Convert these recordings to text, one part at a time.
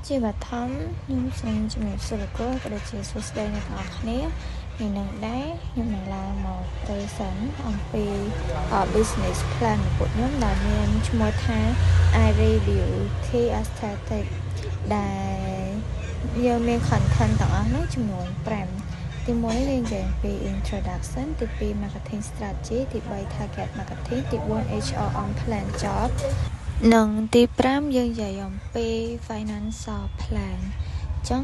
ជាបឋមខ្ញុំសូមជំរាបសួរលោកគ្រូក៏ដូចជាសួស្តីអ្នកទាំងអស់គ្នាខ្ញុំនឹងដែរខ្ញុំនឹងឡើងមក present អំពី business plan របស់ខ្ញុំដែលមានឈ្មោះថា I review key aesthetic ដែលយើងមាន content ទាំងអស់នោះចំនួន5ទី1យើងនិយាយអំពី introduction ទី2 marketing strategy ទី3 target marketing ទី4 HR on plan job និងទី5យើងនិយាយអំពី financial plan អញ្ចឹង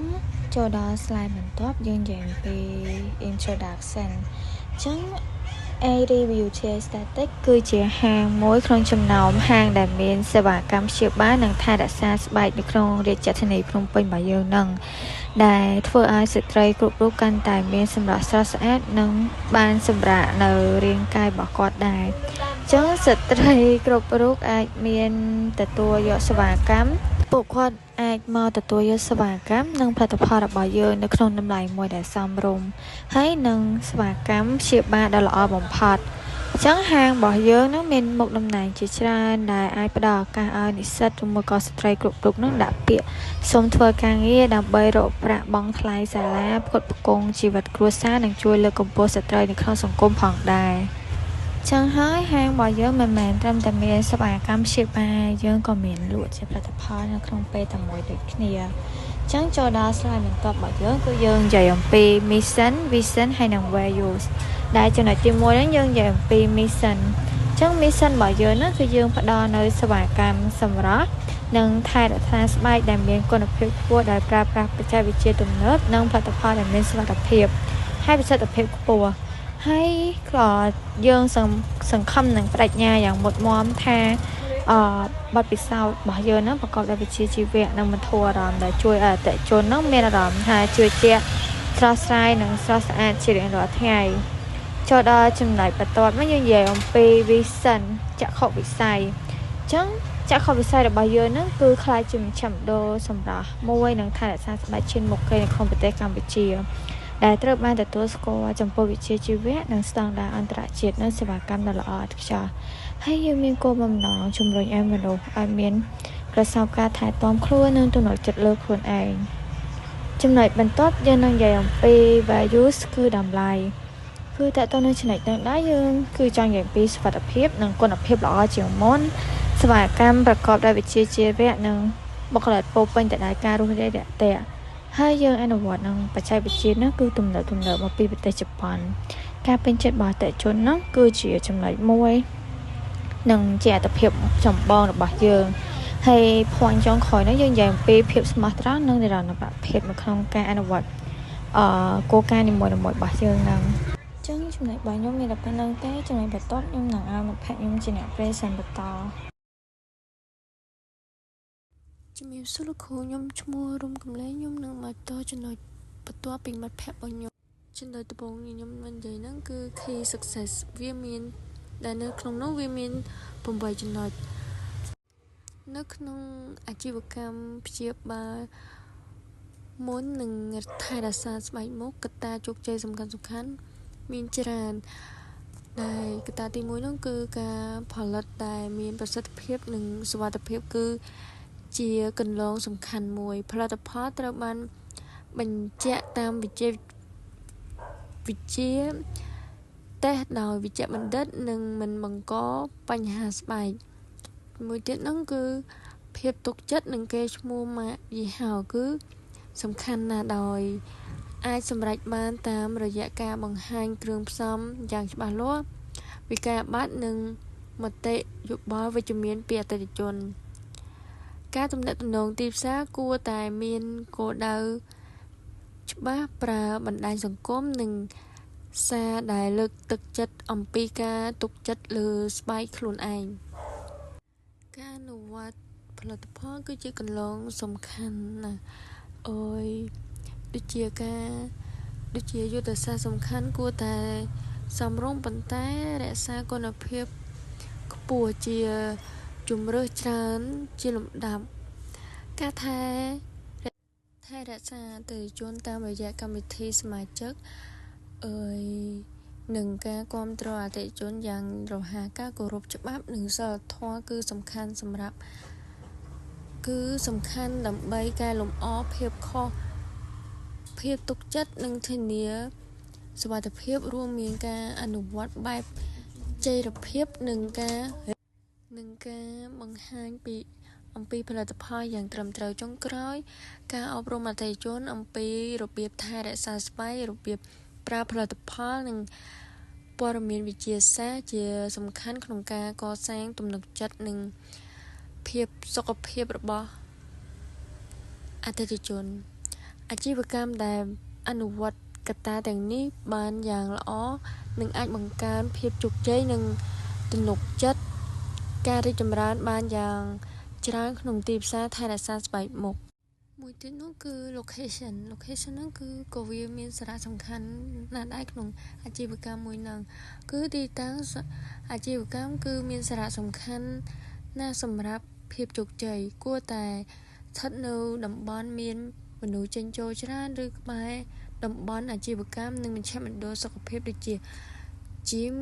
ចូលដល់ slide បន្ទាប់យើងនិយាយអំពី introduction អញ្ចឹង A Review Aesthetic គឺជាហាងមួយក្នុងចំណោមហាងដែលមានសេវាកម្មព្យាបាលនិងថែរក្សាស្បែកនៅក្នុងរាជធានីភ្នំពេញរបស់យើងនឹងដែលធ្វើឲ្យស្ត្រីគ្រប់រូបកាន់តែមានសម្រស់ស្រស់ស្អាតនិងបានសម្រាកនៅរាងកាយរបស់គាត់ដែរអញ្ចឹងស្ត្រីគ្រប់រូបអាចមានទទួលយកសេវាកម្មពួកគាត់អាចមកទទួលយកសេវាកម្មនិងផលិតផលរបស់យើងនៅក្នុងតម្លៃមួយដែលសមរម្យហើយនិងសេវាកម្មព្យាបាលដ៏ល្អបំផុតអញ្ចឹងហាងរបស់យើងនឹងមានមុខតំណែងជាច្រើនដែលអាចផ្ដល់ឱកាសឲ្យនិស្សិតឬមួយក៏ស្ត្រីគ្រប់រូបនឹងដាក់ពាក្យសូមធ្វើការងារដើម្បីរកប្រាក់បង់ថ្លៃសាលាផ្គត់ផ្គង់ជីវិតគ្រួសារនិងជួយលើកកម្ពស់ស្ត្រីនៅក្នុងសង្គមផងដែរចឹងហើយហាងរបស់យើងមិនមែនត្រឹមតែមានសេវាកម្មព្យាបាលយើងក៏មានលក់ជាផលិតផលនៅក្នុងពេលតែមួយដូចគ្នាចឹងចូលដល់ slide បន្ទាប់របស់យើងគឺយើងនិយាយអំពី mission vision ហើយនិង values ដែលចំណុចទី1ហ្នឹងយើងនិយាយអំពី mission ចឹង mission របស់យើងហ្នឹងគឺយើងផ្ដល់នៅសេវាកម្មសម្រាប់និងថែរក្សាស្បែកដែលមានគុណភាពខ្ពស់ដោយប្រើប្រាស់បច្ចេកវិទ្យាទំនើបនិងផលិតផលដែលមានសុវត្ថិភាពហើយប្រសិទ្ធភាពខ្ពស់ហើយក៏យើងសង្ឃឹមនឹងបដិញ្ញាយ៉ាងមុតមមថាបទពិសោធន៍របស់យើងហ្នឹងប្រកបដោយវិជ្ជាជីវៈនិងមធុរអារម្មណ៍ដែលជួយឲ្យអតិថិជនហ្នឹងមានអារម្មណ៍ថាជឿជាក់ស្រស់ស្រាយនិងស្រស់ស្អាតជារៀងរាល់ថ្ងៃចូលដល់ចំណុចបន្ទាប់មកយើងនិយាយអំពី vision ចក្ខុវិស័យអញ្ចឹងចក្ខុវិស័យរបស់យើងហ្នឹងគឺខ្លាចជាមជ្ឈមណ្ឌលសម្រាប់មួយនឹងថែរក្សាស្បែកឈានមុខគេនៅក្នុងប្រទេសកម្ពុជាដែលត្រូវបានទទួលស្គាល់ចំពោះវិជ្ជាជីវៈនិងស្តង់ដារអន្តរជាតិនិងសេវាកម្មដ៏ល្អឥតខ្ចោះហើយយើងមានគោលបំណងជំរុញឲ្យមនុស្សឲ្យមានប្រសពការថែទាំខ្លួននិងទំនុកចិត្តលើខ្លួនឯងចំណុចបន្ទាប់យើងនឹងនិយាយអំពី values គឺតម្លៃគឺតើតើនៅចំណុចនេះដែរយើងគឺចង់និយាយពីសុវត្ថិភាពនិងគុណភាពល្អជាងមុនសេវាកម្មប្រកបដោយវិជ្ជាជីវៈនិងបុគ្គលិកពោពេញទៅដោយការរស់រាយរាក់ទាក់ហើយយើងអនុវត្តនឹងបច្ចេកវិទ្យានោះគឺទំនើបមកពីប្រទេសជប៉ុនការពេញចិត្តរបស់អតិថិជននោះគឺជាចំណុចមួយនិងជាអត្ថប្រយោជន៍ចម្បងរបស់យើងហើយ point ចុងក្រោយនោះយើងនិយាយអំពីភាពស្មោះត្រង់និងនិរន្តរភាពនៅក្នុងការអនុវត្តគោលការណ៍នីមួយៗរបស់យើងនឹងអញ្ចឹងចំណុចរបស់ខ្ញុំមានតែប៉ុណ្្នឹងទេចំណុចបន្ទាប់ខ្ញុំនឹងឲ្យមិត្តភក្តិខ្ញុំជាអ្នក present បន្តជំរាបសួរលោកគ្រូខ្ញុំឈ្មោះរុំកំលែងខ្ញុំនឹងមកតចំណុចបន្ទាប់ពីមិត្តភក្តិរបស់ខ្ញុំចំណុចដំបូងខ្ញុំមិននិយាយហ្នឹងគឺ key success វាមានដែលនៅក្នុងនោះវាមាន8ចំណុចនៅក្នុងអាជីវកម្មព្យាបាលមុននឹងថែរក្សាស្បែកមុខកត្តាជោគជ័យសំខាន់មានច្រើនដែលកត្តាទី1នោះគឺការផលិតដែលមានប្រសិទ្ធភាពនិងសុវត្ថិភាពគឺជាគន្លងសំខាន់មួយផលិតផលត្រូវបានបញ្ជាក់តាមវិជ្ជាតេស្តដោយវិជ្ជបណ្ឌិតនិងមិនបង្កបញ្ហាស្បែកមួយទៀតនោះគឺភាពទុកចិត្តនិងកេរ្តិ៍ឈ្មោះម៉ាកយីហោគឺសំខាន់ណាស់ដោយអាចសម្រេចបានតាមរយៈការបង្ហាញគ្រឿងផ្សំយ៉ាងច្បាស់លាស់វិក្កយបត្រនិងមតិយោបល់វិជ្ជមានពីអតិថិជនការទំនាក់ទំនងទីផ្សារគួរតែមានគោលដៅច្បាស់ប្រើបណ្ដាញសង្គមនិងសារដែលលើកទឹកចិត្តអំពីការទុកចិត្តលើស្បែកខ្លួនឯងការអនុវត្តផលិតផលគឺជាគន្លងសំខាន់ណាស់អើយដូចជាយុទ្ធសាស្ត្រសំខាន់គួរតែសមរម្យប៉ុន្តែរក្សាគុណភាពខ្ពស់ជាជំរើសច្រើនជាលំដាប់ការថែរក្សាអតិថិជនតាមរយៈកម្មវិធីសមាជិកនិងការគាំទ្រអតិថិជនយ៉ាងរហ័សការគោរពច្បាប់និងសីលធម៌គឺសំខាន់សម្រាប់ គឺសំខាន់ដើម្បីកែលម្អភាពទុកចិត្តនិងធានាសុវត្ថិភាពរួមមានការអនុវត្តបែបចីរភាពនិងការបង្ហាញអំពីផលិតផលយ៉ាងត្រឹមត្រូវចុងក្រោយការអប់រំអតិថិជនអំពីរបៀបថែរក្សាស្បែករបៀបប្រើផលិតផលនិងព័ត៌មានវិទ្យាសាស្ត្រជាសំខាន់ក្នុងការកសាងទំនុកចិត្តនិងភាពសុខភាពរបស់អតិថិជនអាជីវកម្មដែលអនុវត្តកត្តាទាំងនេះបានយ៉ាងល្អនឹងអាចបង្កើនភាពជោគជ័យនិងទំនុកចិត្តការរីកចម្រើនបានយ៉ាងច្រើនក្នុងទីផ្សារថែរក្សាស្បែកមុខមួយទៀតនោះគឺ location ហ្នឹងគឺក៏វាមានសារៈសំខាន់ណាស់ដែរក្នុងអាជីវកម្មមួយហ្នឹងគឺទីតាំងអាជីវកម្មគឺមានសារៈសំខាន់ណាស់សម្រាប់ភាពជោគជ័យគួរតែស្ថិតនៅតំបន់មានមនុស្សចេញចូលច្រើនឬក្បែរតំបន់អាជីវកម្មនិងមជ្ឈមណ្ឌលសុខភាពដូចជា gym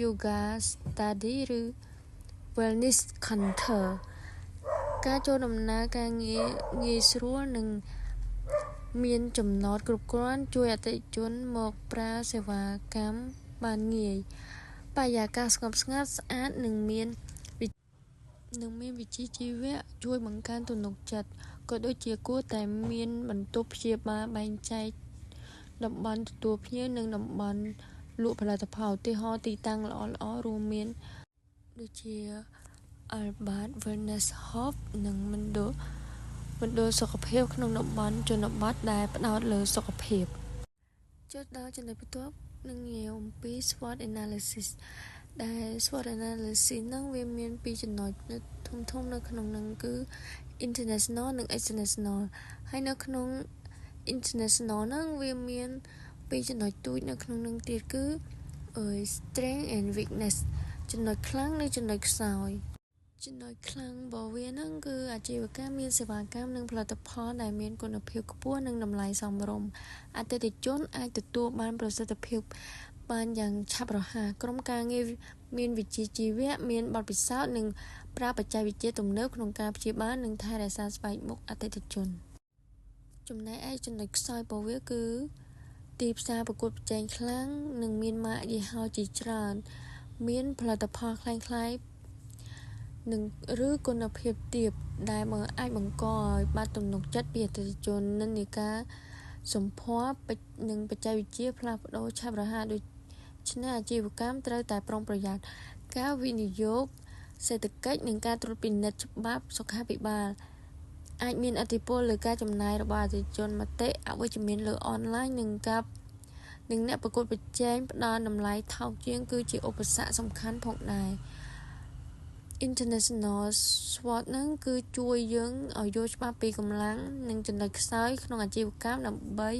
yoga study ឬ wellness center ការចូលដំណើរការងាយស្រួលនិងមានចំណតគ្រប់គ្រាន់ជួយអតិថិជនមកប្រើសេវាកម្មបានងាយបរិយាកាសស្ងប់ស្ងាត់ស្អាតនិងមានវិជ្ជាជីវៈជួយបង្កើនទំនុកចិត្តក៏ដូចជាគួរតែមានបន្ទប់ព្យាបាលបែងចែកតំបន់ទទួលភ្ញៀវនិងតំបន់លក់ផលិតផលឧទាហរណ៍ទីតាំងល្អៗរួមមានដូចជា Albert Wellness Hub និងមណ្ឌលសុខភាពក្នុងតំបន់ជនបទដែលផ្ដោតលើសុខភាពចុះដល់ចំណុចបន្ទាប់នឹងនិយាយអំពី SWOT analysis ដែល SWOT analysis ហ្នឹងវាមានពីរចំណុចធំនៅក្នុងហ្នឹងគឺ international និង external ហើយនៅក្នុង international ហ្នឹងវាមានពីរចំណុចទូចនៅក្នុងហ្នឹងទៀតគឺ strength and weakness ចំណុចខ្លាំងនិងចំណុចខ្សោយចំណុចខ្លាំងរបស់វាហ្នឹងគឺអាជីវកម្មមានសេវាកម្មនិងផលិតផលដែលមានគុណភាពខ្ពស់និងតម្លៃសមរម្យអតិថិជនអាចទទួលបានប្រសិទ្ធភាពបានយ៉ាងឆាប់រហ័សក្រុមការងារមានវិជ្ជាជីវៈមានបទពិសោធន៍និងប្រើបច្ចេកវិទ្យាទំនើបក្នុងការព្យាបាលនិងថែរក្សាស្បែកមុខអតិថិជនចំណែកឯចំណុចខ្សោយរបស់វាគឺទីផ្សារប្រកួតប្រជែងខ្លាំងនិងមានម៉ាកយីហោជាច្រើនមានផលិតផលคล้ายៗនិងឬគុណភាពទាបដែលអាចបង្កឲ្យបាត់ទំនុកចិត្តពីអតិថិជននិន្នាការសម្ភារនិងបច្ចេកវិទ្យាផ្លាស់ប្ដូរឆាប់រហ័សដូច្នេះអាជីវកម្មត្រូវតែប្រុងប្រយ័ត្នការវិនិយោគសេដ្ឋកិច្ចនិងការត្រួតពិនិត្យច្បាប់សុខាភិបាលអាចមានឥទ្ធិពលលើការចំណាយរបស់អតិថិជនមតិអវិជ្ជមានលើអនឡាញនិងអ្នកប្រកួតប្រជែងផ្ដល់តម្លៃថោកជាងគឺជាឧបសគ្គសំខាន់ផងដែរ International SWOT ហ្នឹងគឺជួយយើងឲ្យយល់ច្បាស់ពីកម្លាំងនិងចំណុចខ្សោយក្នុងអាជីវកម្មដើម្បី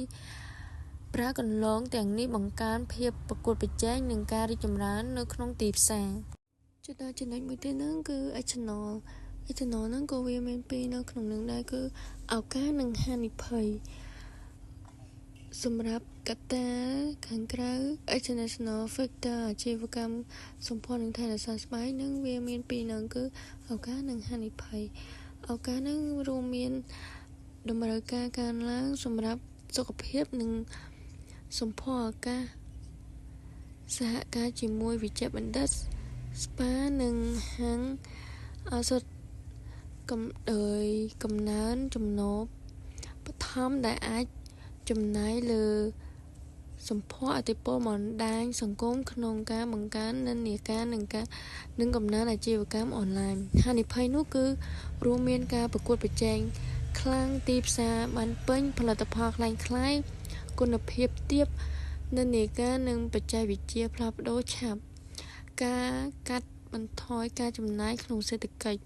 ប្រើកន្លងទាំងនេះបង្កើនភាពប្រកួតប្រជែងនិងការរីកចម្រើននៅក្នុងទីផ្សារចុះដល់ចំណុចមួយទៀតហ្នឹងគឺ external ហ្នឹងក៏វាមានពីរនៅក្នុងនឹងដែរគឺឱកាសនិងហានិភ័យសម្រាប់កត្តាខាងក្រៅ international factor អាជីវកម្មសម្ព័ន្ធនឹងថែរក្សាស្បែកនឹងវាមានពីរនឹងគឺឱកាសនិងហានិភ័យឱកាសនឹងរួមមានតម្រូវការកើនឡើងសម្រាប់សុខភាពនិងសម្ភារឱកាសសហការជាមួយវិជ្ជបណ្ឌិតស្ប៉ានិងហាងឱសថកំណើនចំណូលបឋមដែលអាចចំណាយលើសម្ភារអតិពលបណ្ដាញសង្គមក្នុងការបង្កើននិន្នាការនិងកំណើនអាជីវកម្មអនឡាញហានិភ័យនោះគឺរួមមានការប្រកួតប្រជែងខ្លាំងទីផ្សារបានពេញផលិតផលคล้ายៗគុណភាពទាបនិន្នាការនិងបច្ចេកវិទ្យាផ្លាស់ប្ដូរឆាប់ការកាត់បន្ថយការចំណាយក្នុងសេដ្ឋកិច្ច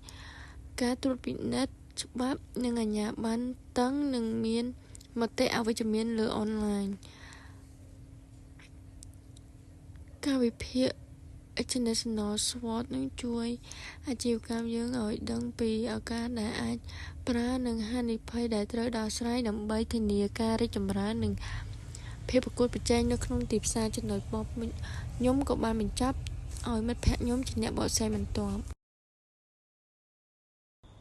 ការត្រួតពិនិត្យច្បាប់និងអាជ្ញាប័ណ្ណតឹងនិងមានមតិអវិជ្ជមានលើអនឡាញការវិភាគ international SWOT នឹងជួយអាជីវកម្មយើងឲ្យដឹងពីឱកាសដែលអាចប្រើនិងហានិភ័យដែលត្រូវដោះស្រាយដើម្បីធានាការរីកចម្រើននិងភាពប្រកួតប្រជែងនៅក្នុងទីផ្សារចំណុចរបស់ខ្ញុំក៏បានបញ្ចប់ឲ្យមិត្តភ័ក្ដិខ្ញុំជាអ្នកបកស្រាយបន្ទាប់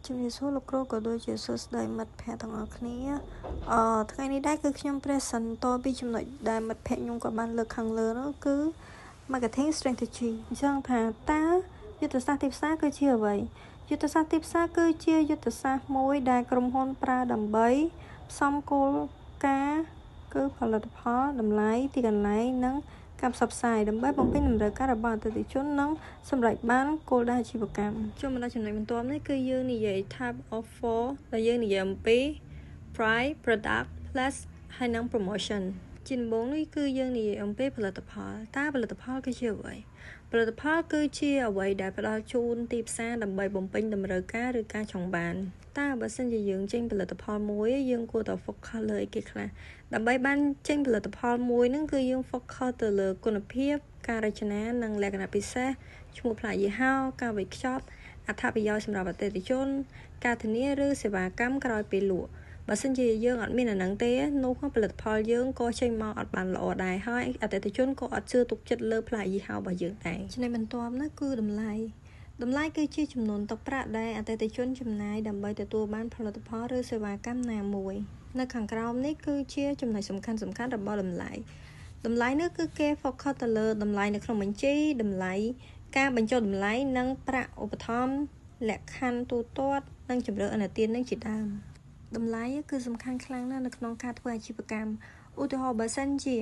ជំរាបសួរលោកគ្រូក៏ដូចជាសួស្តីមិត្តភ័ក្តិទាំងអស់គ្នាថ្ងៃនេះដែរគឺខ្ញុំព្រះសិនតពីចំណុចដែលមិត្តភ័ក្តិខ្ញុំក៏បានលើកខាងលើនោះគឺ marketing strategy អញ្ចឹងថាតើយុទ្ធសាស្ត្រទីផ្សារគឺជាអ្វីយុទ្ធសាស្ត្រទីផ្សារគឺជាយុទ្ធសាស្ត្រមួយដែលក្រុមហ៊ុនប្រើដើម្បីផ្សំគោលការណ៍គឺផលិតផលតម្លៃទីកន្លែងនិងការផ្សព្វផ្សាយដើម្បីបំពេញតម្រូវការរបស់អតិថិជននិងសម្រេចបានគោលដៅអាជីវកម្មចូលមកដល់ចំណុចបន្ទាប់នេះគឺយើងនិយាយ type of for ដែលយើងនិយាយអំពី price product plus ហើយនិង promotion ជាដំបូងនេះគឺយើងនិយាយអំពីផលិតផលតើផលិតផលគឺជាអ្វីផលិតផលគឺជាអ្វីដែលផ្ដល់ជូនទីផ្សារដើម្បីបំពេញតម្រូវការឬការចង់បានតើបើសិនជាយើងចេញផលិតផលមួយយើងគួរតែ focus លើអីគេខ្លះដើម្បីបានចេញផលិតផលមួយហ្នឹងគឺយើង focus ទៅលើគុណភាពការរចនានិងលក្ខណៈពិសេសឈ្មោះផ្លាកយីហោការវេចខ្ចប់អត្ថប្រយោជន៍សម្រាប់អតិថិជនការធានាឬសេវាកម្មក្រោយពេលលក់បើសិនជាយើងអត់មានអាហ្នឹងទេនោះផលិតផលយើងក៏ចេញមកអត់បានល្អដែរហើយអតិថិជនក៏អត់ជឿទុកចិត្តលើផ្លាកយីហោរបស់យើងដែរចំណុចបន្ទាប់នោះគឺតម្លៃគឺជាចំនួនទឹកប្រាក់ដែលអតិថិជនចំណាយដើម្បីទទួលបានផលិតផលឬសេវាកម្មណាមួយនៅខាងក្រោមនេះគឺជាចំណុចសំខាន់របស់តម្លៃនេះគឺគេ focus ទៅលើតម្លៃនៅក្នុងបញ្ជីតម្លៃការបញ្ចូលតម្លៃនិងប្រាក់ឧបត្ថម្ភលក្ខខណ្ឌទូទាត់និងជម្រើសឥណទាននឹងជាដើមតម្លៃគឺសំខាន់ខ្លាំងណាស់នៅក្នុងការធ្វើអាជីវកម្មឧទាហរណ៍បើសិនជា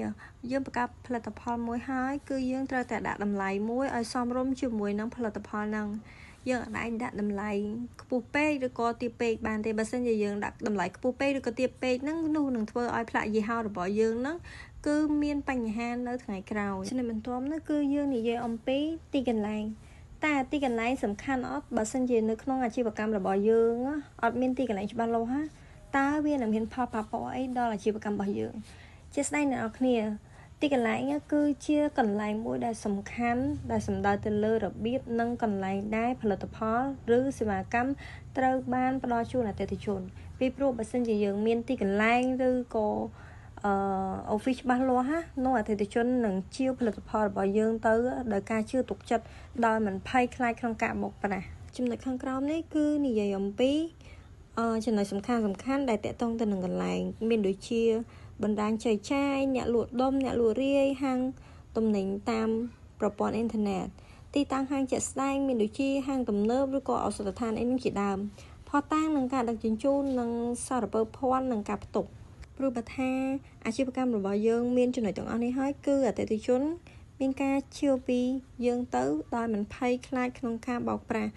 យើងបង្កើតផលិតផលមួយហើយគឺយើងត្រូវតែដាក់តម្លៃមួយឲ្យសមរម្យជាមួយនឹងផលិតផលហ្នឹងយើងអាចដាក់តម្លៃខ្ពស់ពេកឬក៏ទាបពេកបានទេបើសិនជាយើងដាក់តម្លៃខ្ពស់ពេកឬក៏ទាបពេកហ្នឹងនោះនឹងធ្វើឲ្យផ្លាកយីហោរបស់យើងហ្នឹងគឺមានបញ្ហានៅថ្ងៃក្រោយចំណុចបន្ទាប់នោះគឺយើងនិយាយអំពីទីកន្លែងតើទីកន្លែងសំខាន់អត់បើសិនជានៅក្នុងអាជីវកម្មរបស់យើងអត់មានទីកន្លែងច្បាស់លាស់ហាតើវានឹងមានផលប៉ះពាល់អីដល់អាជីវកម្មរបស់យើងជាស្ដែងអ្នកនរគ្នាទីកន្លែងគឺជាកន្លែងមួយដែលសំខាន់ដែលសំដៅទៅលើរបៀបនិងកន្លែងដែលផលិតផលឬសេវាកម្មត្រូវបានផ្ដល់ជូនអតិថិជនពីព្រោះបើសិនជាយើងមានទីកន្លែងឬក៏office ច្បាស់លាស់នោះអតិថិជននឹងជាវផលិតផលរបស់យើងទៅដោយការជឿទុកចិត្តដោយមិនភ័យខ្លាចក្នុងការបោកប្រាស់ចំណុចខាងក្រោមនេះគឺនិយាយអំពីចំណុចសំខាន់ដែលតាក់ទងទៅនឹងកន្លែងមានដូចជាបណ្ដាញចែកចាយអ្នកលក់ដុំអ្នកលក់រាយហាងទំនិញតាមប្រព័ន្ធអ៊ីនធឺណិតទីតាំងហាងជាក់ស្ដែងមានដូចជាហាងទំនើបឬក៏ឱសថដ្ឋានអីនឹងជាដើមផុសតាំងនឹងការដឹកជញ្ជូននិងសារពើភ័ណ្ឌនិងការផ្ទុកព្រោះបើថាអាជីវកម្មរបស់យើងមានចំណុចទាំងអស់នេះហើយគឺអតិថិជនមានការជឿពីយើងទៅដោយមិនភ័យខ្លាចក្នុងការបោកប្រាស់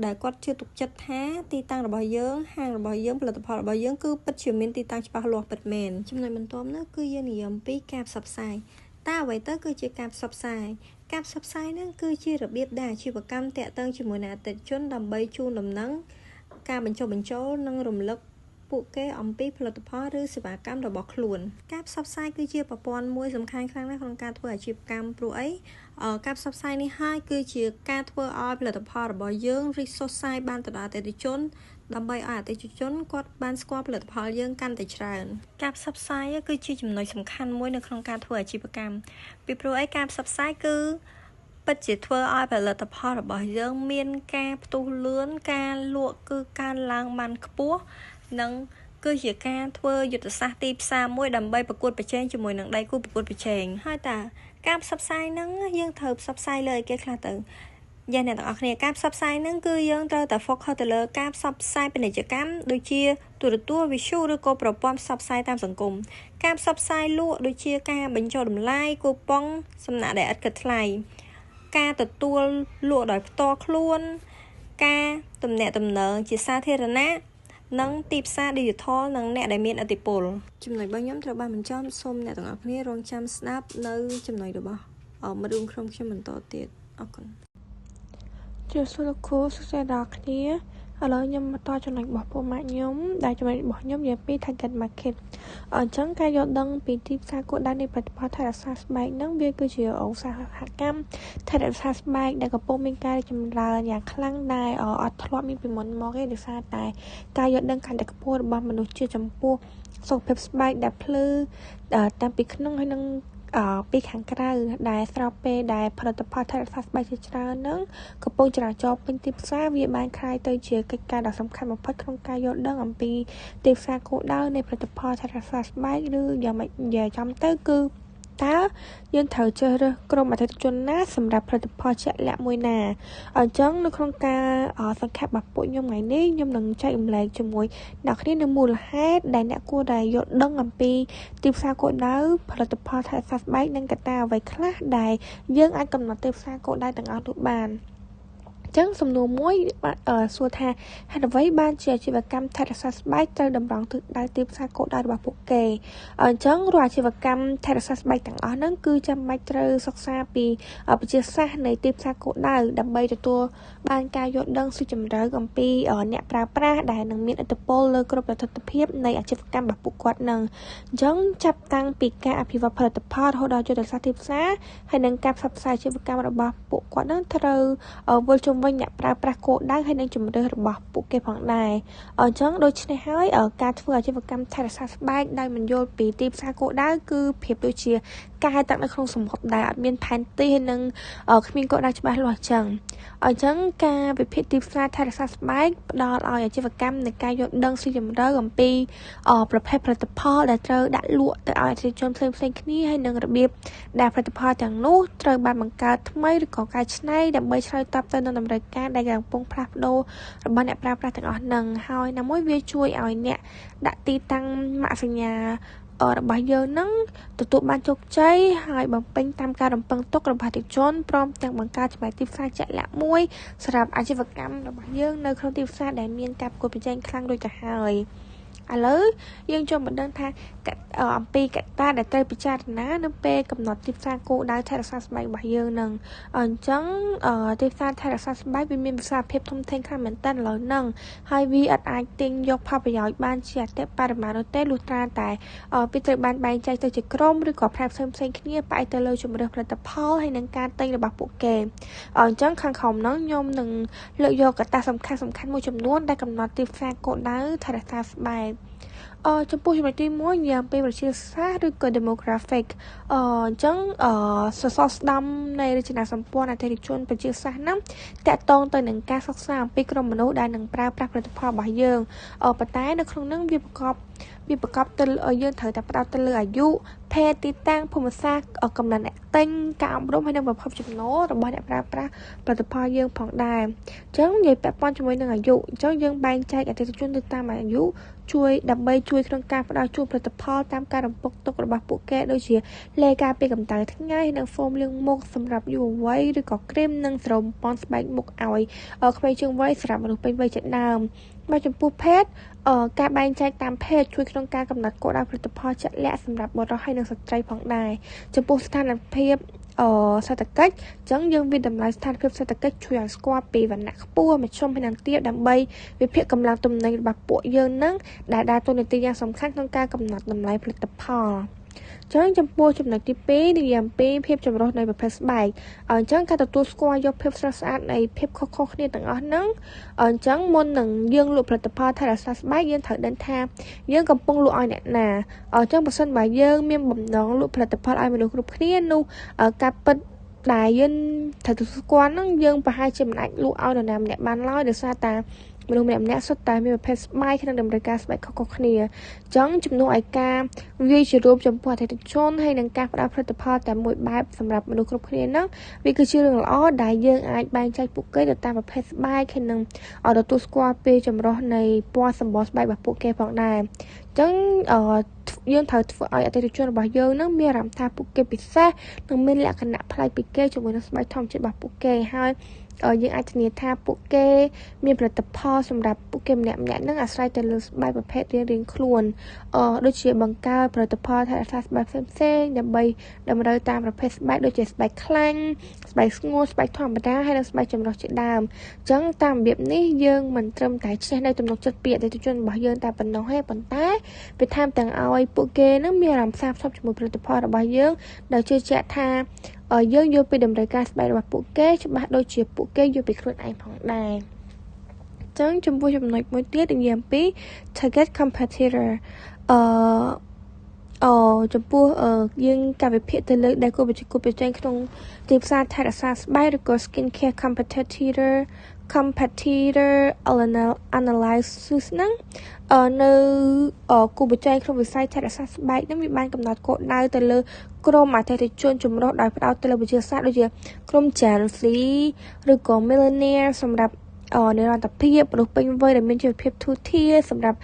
ដែលគាត់ជឿទុកចិត្តថាទីតាំងរបស់យើងហាងរបស់យើងផលិតផលរបស់យើងគឺពិតជាមានទីតាំងច្បាស់លាស់ពិតមែនចំណុចបន្ទាប់នោះគឺយើងនិយាយអំពីការផ្សព្វផ្សាយតើអ្វីទៅគឺជាការផ្សព្វផ្សាយនោះគឺជារបៀបដែលអាជីវកម្មតាក់ទងជាមួយនឹងអតិថិជនដើម្បីជូនដំណឹងការបញ្ចុះបញ្ចូលនិងរំលឹកពួកគេអំពីផលិតផលឬសេវាកម្មរបស់ខ្លួនការផ្សព្វផ្សាយគឺជាប្រព័ន្ធមួយសំខាន់ខ្លាំងណាស់ក្នុងការធ្វើអាជីវកម្មព្រោះអីការផ្សព្វផ្សាយនេះហើយគឺជាការធ្វើឲ្យផលិតផលរបស់យើងរីកសុសសាយបានទៅដល់អតិថិជនដើម្បីឲ្យអតិថិជនគាត់បានស្គាល់ផលិតផលយើងកាន់តែច្រើនការផ្សព្វផ្សាយគឺជាចំណុចសំខាន់មួយនៅក្នុងការធ្វើអាជីវកម្មពីព្រោះអីការផ្សព្វផ្សាយគឺពិតជាធ្វើឲ្យផលិតផលរបស់យើងមានការផ្ទុះលឿនការលក់គឺកើនឡើងបានខ្ពស់និងគឺជាការធ្វើយុទ្ធសាស្ត្រទីផ្សារមួយដើម្បីប្រកួតប្រជែងជាមួយនឹងដៃគូប្រកួតប្រជែងហើយតើការផ្សព្វផ្សាយហ្នឹងយើងត្រូវផ្សព្វផ្សាយលើអីគេខ្លះទៅយ៉ាងអ្នកទាំងអស់គ្នាការផ្សព្វផ្សាយហ្នឹងគឺយើងត្រូវតែ focus ទៅលើការផ្សព្វផ្សាយពាណិជ្ជកម្មដូចជាទូរទស្សន៍ visual ឬក៏ប្រព័ន្ធផ្សព្វផ្សាយតាមសង្គមការផ្សព្វផ្សាយលក់ដូចជាការបញ្ចូលតម្លៃคูปองសំណាក់ដែលឥតគិតថ្លៃការទទួលលក់ដោយផ្ទាល់ខ្លួនការទំនាក់ទំនងជាសាធារណៈនិងទីផ្សារ digital និងអ្នកដែលមានឥទ្ធិពលចំណុចរបស់ខ្ញុំត្រូវបានបញ្ចប់សូមអ្នកទាំងអស់គ្នារងចាំស្ដាប់នៅចំណុចរបស់មិត្តរួមក្រុមខ្ញុំបន្តទៀតអរគុណជាសួរលោកគ្រូសួស្ដីដល់គ្នាឥឡូវខ្ញុំបន្តចំណុចរបស់ពួកម៉ាក់ខ្ញុំដែលចំណុចរបស់ខ្ញុំនិយាយពី target market អញ្ចឹងការយល់ដឹងពីទីផ្សារគោលដៅនៃផលិតផលថែរក្សាស្បែកហ្នឹងវាគឺជាឧស្សាហកម្មថែរក្សាស្បែកដែលកំពុងមានការចម្រើនយ៉ាងខ្លាំងដែរអត់ធ្លាប់មានពីមុនមកទេដោយសារតែការយល់ដឹងកាន់តែខ្ពស់របស់មនុស្សជាចំពោះសុខភាពស្បែកដែលភ្លឺតាំងពីក្នុងហើយនឹង ពីខាងក្រៅដែលស្របពេលដែលផលិតផលថែរក្សាស្បែកជាច្រើនហ្នឹងកំពុងចរាចរពេញទីផ្សារវាបានคล้ายទៅជាកិច្ចការដ៏សំខាន់បំផុតក្នុងការយល់ដឹងអំពីទីផ្សារគោលដៅនៃផលិតផលថែរក្សាស្បែកឬយ៉ាងម៉េចនិយាយចំទៅគឺតើយើងត្រូវជ្រើសរើសក្រុមអតិថិជនណាសម្រាប់ផលិតផលជាក់លាក់មួយណាអញ្ចឹងនៅក្នុងការសង្ខេបរបស់ពួកខ្ញុំថ្ងៃនេះខ្ញុំនឹងចែករំលែកជាមួយអ្នកគ្នានៅមូលហេតុដែលអ្នកគួរតែយល់ដឹងអំពីទីផ្សារគោលដៅផលិតផលថែរក្សាស្បែកនិងកត្តាអ្វីខ្លះដែលយើងអាចកំណត់ទីផ្សារគោលដៅទាំងអស់នោះបានចឹងសំណួរមួយសួរថាហេតុអ្វីបានជាអាជីវកម្មថែរក្សាស្បែកត្រូវតម្រង់ទិសដៅទីផ្សារគោលដៅរបស់ពួកគេអញ្ចឹងរាល់អាជីវកម្មថែរក្សាស្បែកទាំងអស់ហ្នឹងគឺចាំបាច់ត្រូវសិក្សាពីវិទ្យាសាស្ត្រនៃទីផ្សារគោលដៅដើម្បីទទួលបានការយល់ដឹងស៊ីជម្រៅអំពីអ្នកប្រើប្រាស់ដែលនឹងមានឥទ្ធិពលលើគ្រប់ប្រតិបត្តិភាពនៃអាជីវកម្មរបស់ពួកគាត់នឹងអញ្ចឹងចាប់តាំងពីការអភិវឌ្ឍផលិតផលរហូតដល់យុទ្ធសាស្ត្រទីផ្សារហើយនឹងការផ្សព្វផ្សាយអាជីវកម្មរបស់ពួកគាត់នឹងត្រូវវិលជុំវិញអ្នកប្រើប្រាស់គោលដៅហើយនឹងជំរឿនរបស់ពួកគេផងដែរអញ្ចឹងដូច្នេះហើយការធ្វើអាជីវកម្មថែរក្សាស្បែកដោយមិនយល់ពីទីផ្សារគោលដៅគឺប្រៀបដូចជាការតាំងនៅក្នុងសមុទ្រដែលអត់មានផែនទីហើយនឹងគ្មានគោលដៅច្បាស់លាស់អញ្ចឹងការវិភាគទីផ្សារថែរក្សាស្បែកផ្ដល់ឲ្យអាជីវកម្មនៃការយល់ដឹងស៊ីជម្រៅអំពីប្រភេទផលិតផលដែលត្រូវដាក់លក់ទៅឲ្យអតិថិជនផ្សេងៗគ្នាហើយនឹងរបៀបដែលផលិតផលទាំងនោះត្រូវបានបង្កើតថ្មីឬក៏កែច្នៃដើម្បីឆ្លើយតបទៅនឹងតម្រូវការដែលកំពុងផ្លាស់ប្ដូររបស់អ្នកប្រើប្រាស់ទាំងអស់ហ្នឹងហើយណាមួយវាជួយឲ្យអ្នកដាក់ទីតាំងម៉ាកសញ្ញារបស់យើងនឹងទទួលបានជោគជ័យហើយបំពេញតាមការរំពឹងទុករបស់អតិថិជនព្រមទាំងបង្កើតចំណែកទីផ្សារជាក់លាក់មួយសម្រាប់អាជីវកម្មរបស់យើងនៅក្នុងទីផ្សារដែលមានការប្រកួតប្រជែងខ្លាំងដូចទៅហើយឥឡូវយើងចូលមកដឹងថាអំពីកត្តាដែលត្រូវពិចារណានៅពេលកំណត់ទីផ្សារគោលដៅថែរក្សាស្បែករបស់យើងនឹងអញ្ចឹងទីផ្សារថែរក្សាស្បែកវាមានវិសាលភាពធំធេងខ្លាំងមែនទែនឥឡូវហ្នឹងហើយវាអាចទាញយកផលប្រយោជន៍បានជាអតិបរមានោះទេលុះត្រាតែវាត្រូវបានបែងចែកទៅជាក្រុមឬក៏ផ្នែកផ្សេងៗគ្នាផ្អែកទៅលើជម្រើសផលិតផលហើយនឹងការទិញរបស់ពួកគេអញ្ចឹងខាងក្រោមហ្នឹងខ្ញុំនឹងលើកយកកត្តាសំខាន់មួយចំនួនដែលកំណត់ទីផ្សារគោលដៅថែរក្សាស្បែកចំពោះចំណុចទី1និយាយអំពីវិទ្យាសាស្ត្រឬក៏ demographic អញ្ចឹងសសរស្តម្ភនៃរចនាសម្ព័ន្ធអតិថិជនប្រជាសាស្ត្រហ្នឹងតាក់ទងទៅនឹងការសិក្សាអំពីក្រុមមនុស្សដែលនឹងប្រើប្រាស់ផលិតផលរបស់យើងប៉ុន្តែនៅក្នុងហ្នឹងវាប្រកបទៅយើងត្រូវតែផ្ដោតទៅលើអាយុភេទទីតាំងភូមិសាស្ត្រកំណត់អ្នកទិញការអប់រំហើយនិងប្រភពចំណូលរបស់អ្នកប្រើប្រាស់ផលិតផលយើងផងដែរអញ្ចឹងនិយាយពាក់ព័ន្ធជាមួយនឹងអាយុអញ្ចឹងយើងបែងចែកអតិថិជនទៅតាមអាយុដើម្បីជួយក្នុងការផ្ដល់ជូនផលិតផលតាមការរំពឹងទុករបស់ពួកគេដូចជាលេខការពារកម្ដៅថ្ងៃនិងហ្វូមលាងមុខសម្រាប់យុវវ័យឬក៏គ្រីមនិងសេរ៉ូមបំពន់ស្បែកមុខឲ្យក្មេងជាងវ័យសម្រាប់មនុស្សពេញវ័យជាដើមមកចំពោះភេទការបែងចែកតាមភេទជួយក្នុងការកំណត់គោលដៅផលិតផលជាក់លាក់សម្រាប់បុរសហើយនិងស្ត្រីផងដែរចំពោះស្ថានភាពសេដ្ឋកិច្ចអញ្ចឹងយើងវាតម្លៃស្ថានភាពសេដ្ឋកិច្ចជួយឲ្យស្គាល់ពីវណ្ណៈខ្ពស់មធ្យមហើយនិងទាបដើម្បីវិភាគកម្លាំងទំនិញរបស់ពួកយើងនឹងដែលដើរតួនាទីយ៉ាងសំខាន់ក្នុងការកំណត់តម្លៃផលិតផលចឹងចំពោះចំណុចទី2និយាយអំពីភាពចម្រុះនៃប្រភេទស្បែកអញ្ចឹងការទទួលស្គាល់យកភាពស្រស់ស្អាតនៃភាពខុសៗគ្នាទាំងអស់ហ្នឹងអញ្ចឹងមុននឹងយើងលក់ផលិតផលថែរក្សាស្បែកយើងត្រូវដឹងថាយើងកំពុងលក់ឲ្យអ្នកណាអញ្ចឹងបើសិនបើយើងមានបំណងលក់ផលិតផលឲ្យមនុស្សគ្រប់គ្នានោះការពិតដែលយើងត្រូវទទួលស្គាល់ហ្នឹងយើងប្រហែលជាមិនអាចលក់ឲ្យនរណាម្នាក់បានឡើយដោយសារតែមនុស្សម្នាក់សុទ្ធតែមានប្រភេទស្បែកនិងតម្រូវការស្បែកខុសៗគ្នាអញ្ចឹងជំនួសឲ្យការវាយជារួមចំពោះអតិថិជនហើយនឹងការផ្ដល់ផលិតផលតែមួយបែបសម្រាប់មនុស្សគ្រប់គ្នាហ្នឹងវាគឺជារឿងល្អដែលយើងអាចបែងចែកពួកគេទៅតាមប្រភេទស្បែកហើយនឹងទទួលស្គាល់ពីចម្រុះនៃពណ៌សម្បុរស្បែករបស់ពួកគេផងដែរអញ្ចឹងយើងត្រូវធ្វើឲ្យអតិថិជនរបស់យើងនឹងមានអារម្មណ៍ថាពួកគេពិសេសនិងមានលក្ខណៈប្លែកពីគេជាមួយនឹងស្បែកធម្មជាតិរបស់ពួកគេហើយយើងអាចធានាថាពួកគេមានផលិតផលសម្រាប់ពួកគេម្នាក់ៗនឹងអាស្រ័យទៅលើស្បែកប្រភេទរៀងៗខ្លួនដូចជាបង្កើតផលិតផលថែរក្សាស្បែកផ្សេងៗដើម្បីតម្រូវតាមប្រភេទស្បែកដូចជាស្បែកខ្លាញ់ស្បែកស្ងួតស្បែកធម្មតាហើយនិងស្បែកចម្រុះជាដើមអញ្ចឹងតាមរបៀបនេះយើងមិនត្រឹមតែឈ្នះនៅទំនុកចិត្តពីអតិថិជនរបស់យើងតែប៉ុណ្ណោះទេប៉ុន្តែវាថែមទាំងឲ្យពួកគេនឹងមានអារម្មណ៍ផ្សារភ្ជាប់ជាមួយផលិតផលរបស់យើងដែលជឿជាក់ថាយើងយល់ពីតម្រូវការស្បែករបស់ពួកគេច្បាស់ដូចជាពួកគេយល់ពីខ្លួនឯងផងដែរអញ្ចឹងចំពោះចំណុចមួយទៀតនិយាយអំពី target competitor ចំពោះយើងការវិភាគទៅលើដែលគួរប្រជែងក្នុងទីផ្សារថែរក្សាស្បែកឬក៏ skin care competitor analysis ហ្នឹងនៅគូប្រជែងក្នុងវិស័យថែរក្សាស្បែកហ្នឹងវាបានកំណត់គោលដៅទៅលើក្រុមអតិថិជនចម្រុះដោយផ្ដោតទៅលើវិទ្យាសាស្ត្រដូចជាក្រុម Gen Z ឬក៏ Millennial សម្រាប់និរន្តរភាពមនុស្សពេញវ័យដែលមានជីវភាពទូធាសម្រាប់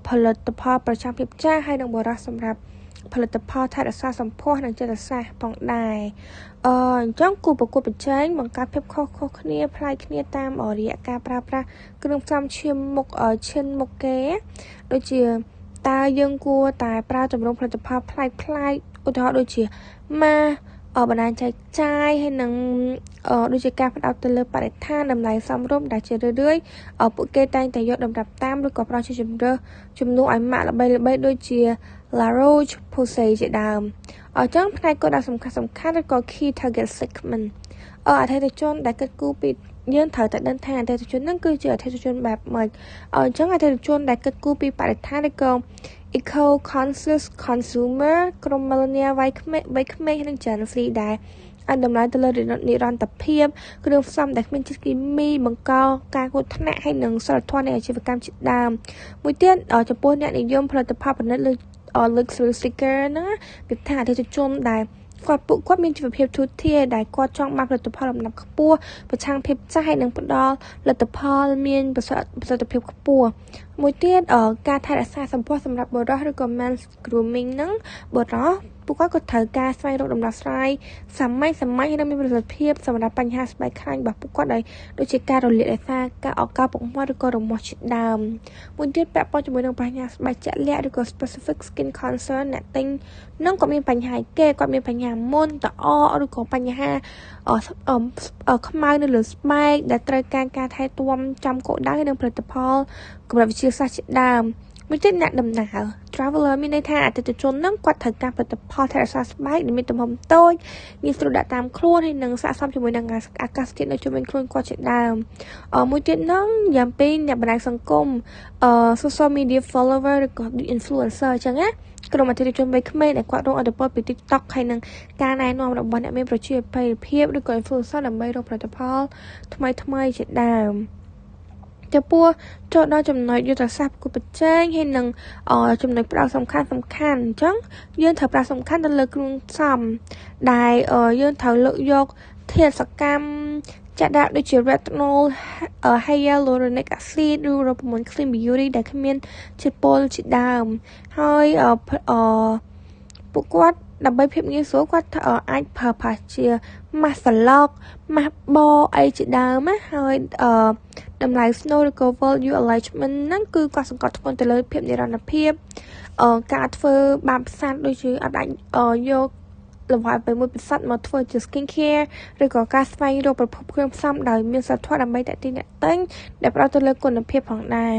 ផលិតផលប្រចាំភាពចាស់ហើយនិងបរិយាសម្រាប់ផលិតផលថែរក្សាសម្ផស្សនិងចិត្តសាស្ត្រផងដែរអញ្ចឹងគូប្រកួតប្រជែងបង្កើតភាពខុសគ្នាប្លែកគ្នាតាមរយៈការប្រើប្រាស់គ្រឿងផ្សំឈាមមុខគេដូចជាតើយើងគួរតែប្រើចម្រុងផលិតផលប្លែកឧទាហរណ៍ដូចជាបណ្ដាញចែកចាយហើយនឹងដូចជាការផ្ដោតទៅលើបរិស្ថានតម្លៃសមរម្យដែលជារឿយៗពួកគេតែងតែយកតម្រាប់តាមឬក៏ប្រើជាជំនួសឲ្យម៉ាកល្បីៗដូចជា La Roche-Posay ជាដើមអញ្ចឹងផ្នែកគោលដៅសំខាន់ឬក៏ key target segment អតិថិជនដែលគិតគូរពីយើងត្រូវតែដឹងថាអតិថិជនហ្នឹងគឺជាអតិថិជនបែបម៉េចអញ្ចឹងអតិថិជនដែលគិតគូរពីបរិស្ថានឬក៏ eco-conscious consumer ក្រុម millennial វ័យក្មេងនិង Gen Z ដែលឲ្យតម្លៃទៅលើនិរន្តរភាពគ្រឿងផ្សំដែលគ្មានជាតិគីមីបង្កការគ្រោះថ្នាក់ហើយនិងសីលធម៌នៃអាជីវកម្មជាដើមមួយទៀតចំពោះអ្នកនិយមផលិតផលប្រណិតលើ luxury sticker ហ្នឹងវាថាអតិថិជនដែលគាត់មានជីវភាពទូធាដែលគាត់ចង់បានផលិតផលលំដាប់ខ្ពស់ប្រឆាំងភាពចាស់ហើយនឹងផ្ដល់លទ្ធផលមានប្រសិទ្ធភាពខ្ពស់មួយទៀតការថែរក្សាសម្ផស្សសម្រាប់បុរសឬក៏ men's grooming ហ្នឹងបុរសពួកគាត់ក៏ត្រូវការស្វែងរកដំណោះស្រាយសម័យនិងមានប្រសិទ្ធភាពសម្រាប់បញ្ហាស្បែកខ្លាញ់របស់ពួកគាត់ដូចជាការរលាកដោយសារការអកការពុកមាត់ឬក៏រមាស់ជាដើមមួយទៀតពាក់ព័ន្ធជាមួយនឹងបញ្ហាស្បែកជាក់លាក់ឬក៏ specific skin concern អ្នកទិញនឹងក៏មានបញ្ហាគាត់មានបញ្ហាមុនតអកឬក៏បញ្ហាខ្មៅនៅលើស្បែកដែលត្រូវការថែទាំចំគោលដៅនិងផលិតផលកម្រិតវិទ្យាសាស្ត្រជាដើមមួយទៀតអ្នកដំណើរ traveler មានន័យថាអតិថិជននឹងគាត់ត្រូវការផលិតផលថែរក្សាស្បែកដែលមានទំហំតូចងាយស្រួលដាក់តាមខ្លួនហើយនឹងស័ក្តិសមជាមួយនឹងអាកាសធាតុនៅជុំវិញខ្លួនគាត់ជាដើមមួយទៀតនឹងយ៉ាងពីរអ្នកបណ្ដាញសង្គមsocial media follower ឬក៏ influencer អញ្ចឹងណាក្រុមអតិថិជនវ័យក្មេងដែលគាត់រកឥទ្ធិពលពី TikTok ហើយនឹងការណែនាំរបស់អ្នកមានប្រជាប្រិយភាពឬក៏ influencer ដើម្បីរកផលិតផលថ្មីជាដើមចំពោះចូលដល់ចំណុចយុទ្ធសាស្ត្រប្រកួតប្រជែងហើយនឹងចំណុចផ្ដោតសំខាន់អញ្ចឹងយើងត្រូវប្រាសំខាន់ទៅលើគ្រឿងផ្សំដែលយើងត្រូវលើកយកធាតុសកម្មចាក់ដាក់ដូចជា retinol hyaluronic acid ឬរ៉ូប្រម៉ុន clean beauty ដែលគ្មានជាតិពុលជាដើមហើយពួកគាត់ដើម្បីភាពងាយស្រួលគាត់អាចប្រើប្រាស់ជា mask ស្លុក mask បអីជាដើមណាហើយតម្លៃ snow ឬក៏ value alignment ហ្នឹងគឺគាត់សង្កត់ធ្ងន់ទៅលើភាពនិរន្តរភាពការធ្វើបានផ្សាត់ដូចជាអត់អាចយកលំហពេលមួយពិសិដ្ឋមកធ្វើជា skin care ឬក៏ការស្វែងរកប្រភពគ្រឿងផ្សំដោយមានសីលធម៌ដើម្បីទាក់ទាញអ្នកទិញដែលផ្ដោតទៅលើគុណភាពផងដែរ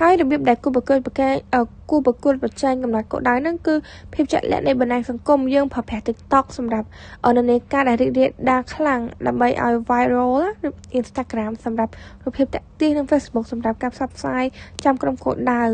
ហើយរបៀបដែលគូប្រកួតប្រជែងកំណត់គោលដៅហ្នឹងគឺភាពជាក់លាក់នៃបណ្ដាញសង្គមយើងប្រើប្រាស់ TikTok សម្រាប់នានាការដែលរីករាលដាលខ្លាំងដើម្បីឲ្យ viral ឬ Instagram សម្រាប់រូបភាពតាក់ទាញនិង Facebook សម្រាប់ការផ្សព្វផ្សាយចំក្រុមគោលដៅ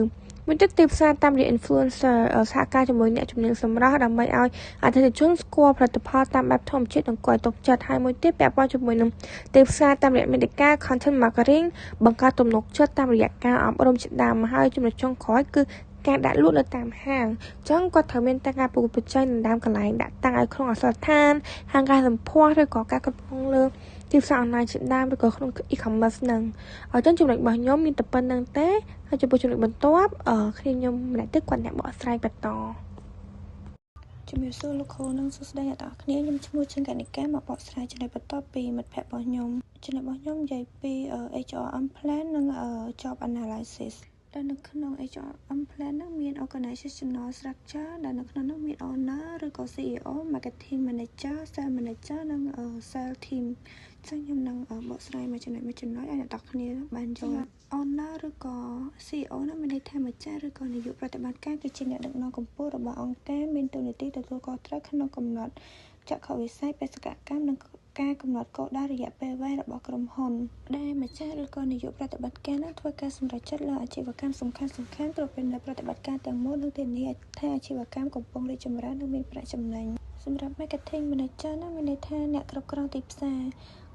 មួយទៀតទីផ្សារតាមរយៈ influencer សហការជាមួយអ្នកជំនាញសម្រស់ដើម្បីឲ្យអតិថិជនស្គាល់ផលិតផលតាមបែបធម្មជាតិនិងគួរឲ្យទុកចិត្តហើយមួយទៀតពាក់ព័ន្ធជាមួយនឹងទីផ្សារតាមរយៈមាតិកា content marketing បង្កើតទំនុកចិត្តតាមរយៈការអប់រំជាដើមហើយចំណុចចុងក្រោយគឺការដាក់លក់នៅតាមហាងអញ្ចឹងគាត់ត្រូវមានការប្រកួតប្រជែងនៅតាមកន្លែងដាក់តាំងឲ្យក្នុងអសរឋានហាងការសម្ភារឬក៏ការគ្រប់គ្រងលើទីផ្សារអនឡាញជាដើមឬក៏ក្នុង e-commerce ហ្នឹងអញ្ចឹងចំណុចរបស់ខ្ញុំមានតែប៉ុណ្្នឹងទេហើយចំពោះចំណុចបន្ទាប់ខ្ញុំម្នាក់ទៀតគាត់អ្នកបកស្រាយបន្តជំរាបសួរលោកគ្រូនិងសួស្តីអ្នកទាំងអស់គ្នាខ្ញុំឈ្មោះជាងកនិកាមកបកស្រាយចំណុចបន្តពីមិត្តភ័ក្តិរបស់ខ្ញុំចំណុចរបស់ខ្ញុំនិយាយពី HRM plan និង job analysis ដែលនៅក្នុង HRM plan ហ្នឹងមាន organizational structure ដែលនៅក្នុងនោះមាន owner ឬក៏ CEO marketing manager sales manager និង sales team ចឹងខ្ញុំនឹងបកស្រាយមួយចំណុចឲ្យអ្នកទាំងគ្នាបានយល់ owner ឬក៏ CEO នោះមានន័យថាម្ចាស់ឬក៏នាយកប្រតិបត្តិការគឺជាអ្នកដឹកនាំកម្ពុជារបស់អង្គការមានតួនាទីទទួលខុសត្រូវក្នុងកំណត់ចក្ខុវិស័យបេសកកម្មនិង ការកំណត់គោលដៅរយៈពេលវែងរបស់ក្រុមហ៊ុនដែលម្ចាស់ឬក៏នាយកប្រតិបត្តិការនឹងធ្វើការសម្រេចចិត្តលើអាជីវកម្មសំខាន់ៗត្រួតពិនិត្យប្រតិបត្តិការទាំងមូលនិងធានាថាអាជីវកម្មកំពុងរីកចម្រើននិងមានប្រាក់ចំណេញសម្រាប់ Marketing Manager នោះមានន័យថាអ្នកគ្រប់គ្រងទីផ្សារ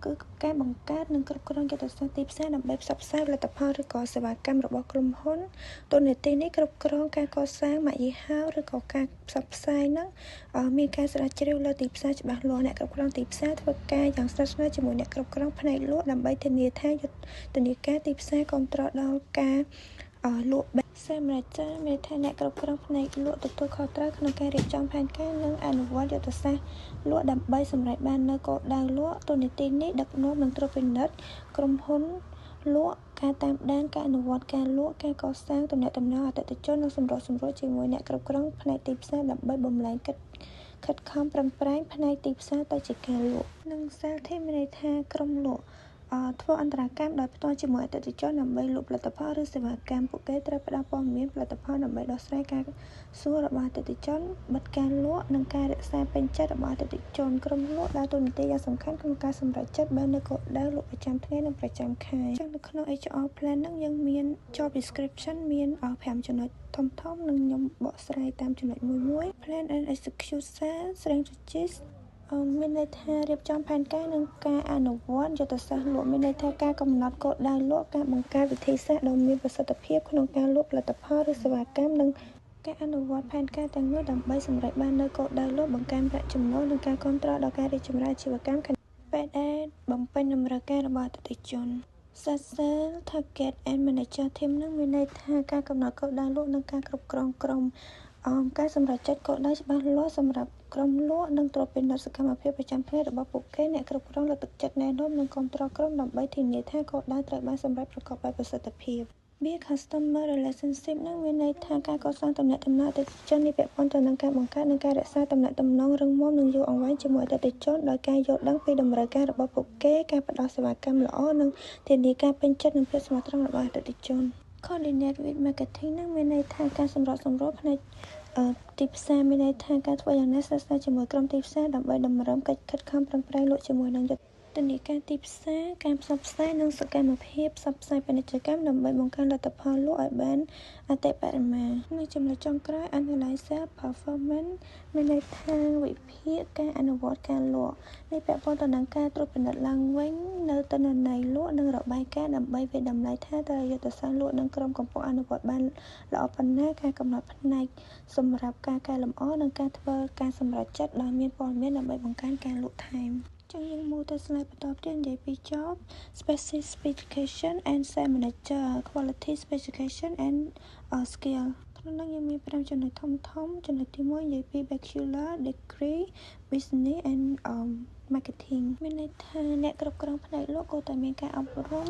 គឺការបង្កើតនិងគ្រប់គ្រងយុទ្ធសាស្ត្រទីផ្សារដើម្បីផ្សព្វផ្សាយផលិតផលឬក៏សេវាកម្មរបស់ក្រុមហ៊ុនតួនាទីនេះគ្រប់គ្រងការកសាងម៉ាកយីហោឬក៏ការផ្សព្វផ្សាយនឹងមានការស្រាវជ្រាវលើទីផ្សារច្បាស់លាស់អ្នកគ្រប់គ្រងទីផ្សារធ្វើការយ៉ាងស្និទ្ធស្នាលជាមួយអ្នកគ្រប់គ្រងផ្នែកលក់ដើម្បីធានាថាយុទ្ធនាការទីផ្សារគ្រប់គ្រងដល់ការលក់សម្រាប់ចាមានថាអ្នកគ្រប់គ្រងផ្នែកលក់ទទួលខុសត្រូវក្នុងការរៀបចំផែនការនិងអនុវត្តយុទ្ធសាស្ត្រលក់ដើម្បីសម្រេចបាននូវគោលដៅលក់ទូនីតិនេះដឹកនាំនិងត្រួតពិនិត្យក្រុមហ៊ុនលក់ការតាមដានការអនុវត្តការលក់ការកសាងទំនាក់ទំនងអតិថិជននិងសម្របសម្រួលជាមួយអ្នកគ្រប់គ្រងផ្នែកទីផ្សារដើម្បីបំលែងខិតខំប្រឹងប្រែងផ្នែកទីផ្សារទៅជាការលក់និងសាលធីមានន័យថាក្រុមលក់ធ្វើអន្តរកម្មដោយផ្ទាល់ជាមួយអតិថិជនដើម្បីលក់ផលិតផលឬសេវាកម្មពួកគេត្រូវផ្ដល់ព័ត៌មានផលិតផលដើម្បីដោះស្រាយការសួររបស់អតិថិជនបិទការលក់និងការរក្សាពេញចិត្តរបស់អតិថិជនក្រុមលក់ដើរតួនាទីយ៉ាងសំខាន់ក្នុងការសម្រេចចិត្តបាននូវគោលដៅលក់ប្រចាំថ្ងៃនិងប្រចាំខែចឹងនៅក្នុង HR plan ហ្នឹងយើងមាន job description មាន5ចំណុចធំៗនិងខ្ញុំបកស្រាយតាមចំណុចមួយ plan and execution strategies មានន័យថារៀបចំផែនការនិងការអនុវត្តយុទ្ធសាស្ត្រលក់មានន័យថាការកំណត់គោលដៅលក់ការបង្កើតវិធីសាស្ត្រដ៏មានប្រសិទ្ធភាពក្នុងការលក់ផលិតផលឬសេវាកម្មនិងការអនុវត្តផែនការទាំងនោះដើម្បីសម្រេចបាននូវគោលដៅលក់បង្កើនប្រាក់ចំណូលនិងការគាំទ្រដល់ការរីកចម្រើនអាជីវកម្មពេលដែលបំពេញតម្រូវការរបស់អតិថិជន Sales Target and Manager Team នឹងមានន័យថាការកំណត់គោលដៅលក់និងការគ្រប់គ្រងក្រុមការសម្រេចចិត្តគោលដៅច្បាស់លាស់សម្រាប់ក្រុមលក់និងត្រួតពិនិត្យសកម្មភាពប្រចាំថ្ងៃរបស់ពួកគេអ្នកគ្រប់គ្រងលើកទឹកចិត្តណែនាំនិងគាំទ្រក្រុមដើម្បីធានាថាគោលដៅត្រូវបានសម្រេចប្រកបដោយប្រសិទ្ធភាព Be Customer Relationship នឹងមានន័យថាការកសាងទំនាក់ទំនងអតិថិជននេះពាក់ព័ន្ធទៅនឹងការបង្កើតនិងការរក្សាទំនាក់ទំនងរឹងមាំនិងយូរអង្វែងជាមួយអតិថិជនដោយការយល់ដឹងពីតម្រូវការរបស់ពួកគេការផ្ដល់សេវាកម្មល្អនិងធានាការពេញចិត្តនិងភាពស្មោះត្រង់របស់អតិថិជន Coordinate with Marketing នឹងមានន័យថាការសម្របសម្រួលផ្នែកទីផ្សារមានន័យថាការធ្វើយ៉ាងណាស្និទ្ធស្នាលជាមួយក្រុមទីផ្សារដើម្បីតម្រឹមកិច្ចខិតខំប្រឹងប្រែងលក់ជាមួយនឹងយុទ្ធនាការទីផ្សារការផ្សព្វផ្សាយនិងសកម្មភាពផ្សព្វផ្សាយពាណិជ្ជកម្មដើម្បីបង្កើនលទ្ធផលលក់ឲ្យបានអតិបរមានិងចំណុចចុងក្រោយ Analyzer Performance មានន័យថាវិភាគការអនុវត្តការលក់នេះពាក់ព័ន្ធទៅនឹងការត្រួតពិនិត្យឡើងវិញនៅទិន្នន័យលក់និងរបាយការណ៍ដើម្បីវិតម្លៃថាតើយុទ្ធសាស្ត្រលក់និងក្រុមកំពុងអនុវត្តបានល្អប៉ុណ្ណាការកំណត់ផ្នែកសម្រាប់ការកែលម្អនិងការធ្វើការសម្រេចចិត្តដោយមានព័ត៌មានដើម្បីបង្កើនការលក់ថែមចឹងយើងមកទៅ slide បន្តទៀតនិយាយពី job specification and sales manager quality specification and skill ក្នុងនោះយើងមាន5ចំណុចធំចំណុចទី1និយាយពី bachelor degree business and marketing មានន័យថាអ្នកគ្រប់គ្រងផ្នែកលក់គួរតែមានការអប់រំ